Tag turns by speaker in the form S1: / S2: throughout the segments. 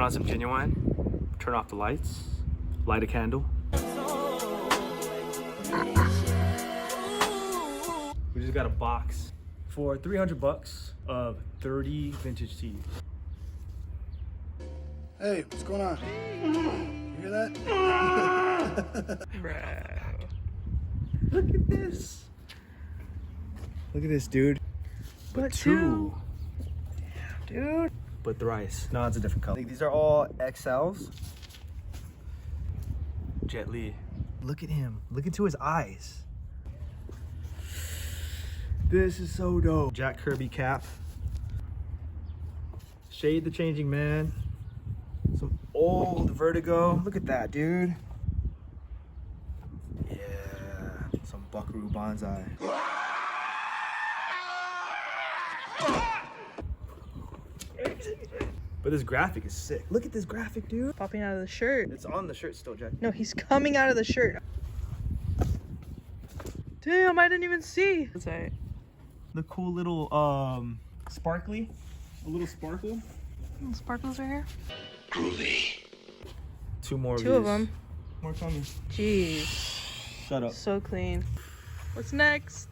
S1: Put on some Genuine, turn off the lights, light a candle. We just got a box for 300 bucks of 30 vintage tees.
S2: Hey, what's going on? You hear that?
S1: Bro. Look at this. Look at this, dude. But two. Yeah, dude. But thrice. No, it's a different color. These are all XLs. Jet Li. Look at him. Look into his eyes. This is so dope. Jack Kirby cap. Shade the Changing Man. Some old Vertigo. Look at that, dude. Yeah. Some Buckaroo Banzai. But this graphic is sick. Look at this graphic, dude.
S3: Popping out of the shirt.
S1: It's on the shirt still, Jack.
S3: No, he's coming out of the shirt. Damn, I didn't even see. That's alright.
S1: The cool little sparkly. A little sparkle.
S3: Sparkles right here.
S4: Groovy.
S1: Two more
S3: Two of them.
S1: More coming.
S3: Jeez.
S1: Shut up.
S3: So clean. What's next?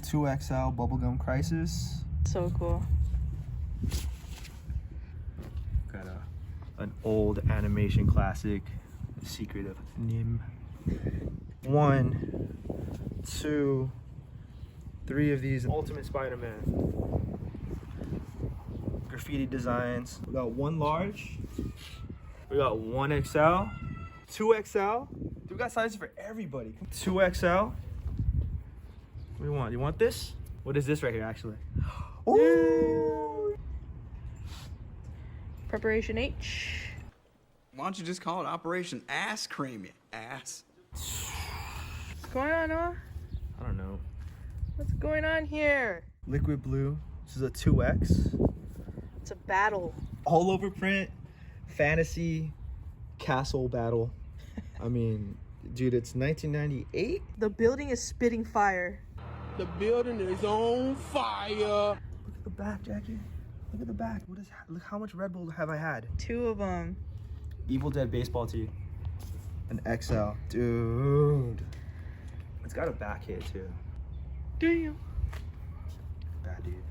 S1: 2XL Bubblegum Crisis.
S3: So cool.
S1: Got an old animation classic, The Secret of Nim. 1, 2, 3 of these Ultimate Spider-Man. Graffiti designs. We got 1 large. We got 1 XL. 2XL. We got sizes for everybody. 2XL. What do you want? You want this? What is this right here, actually? Ooh.
S3: Preparation H.
S4: Why don't you just call it Operation Ass Cream, you ass?
S3: What's going on, Noah?
S1: I don't know.
S3: What's going on here?
S1: Liquid blue. This is a 2X.
S3: It's a battle.
S1: All over print. Fantasy. Castle battle. I mean, dude, it's 1998.
S3: The building is spitting fire.
S5: The building is on fire.
S1: Look at the back, Jackie. Look at the back. Look how much Red Bull have I had?
S3: 2 of them.
S1: Evil Dead baseball tee. An XL. Dude. It's got a back hit too.
S3: Damn.
S1: Bad dude.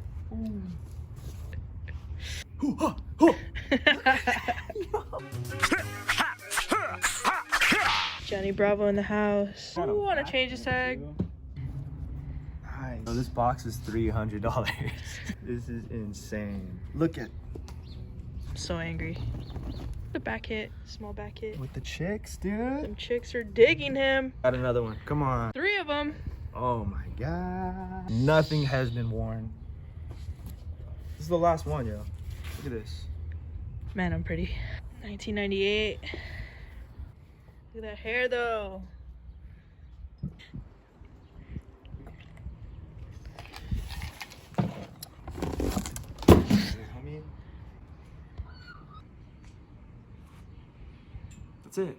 S3: Johnny Bravo in the house. Ooh, want to change his tag?
S1: Nice. So this box is $300. This is insane. Look at
S3: I'm so angry. The back hit, small back hit.
S1: with the chicks, dude.
S3: Some chicks are digging him.
S1: Got another one. Come on.
S3: 3 of them.
S1: Oh my god. Nothing has been worn. This is the last one, yo. Look at this.
S3: Man, I'm pretty. 1998. Look at that hair, though.
S1: That's it.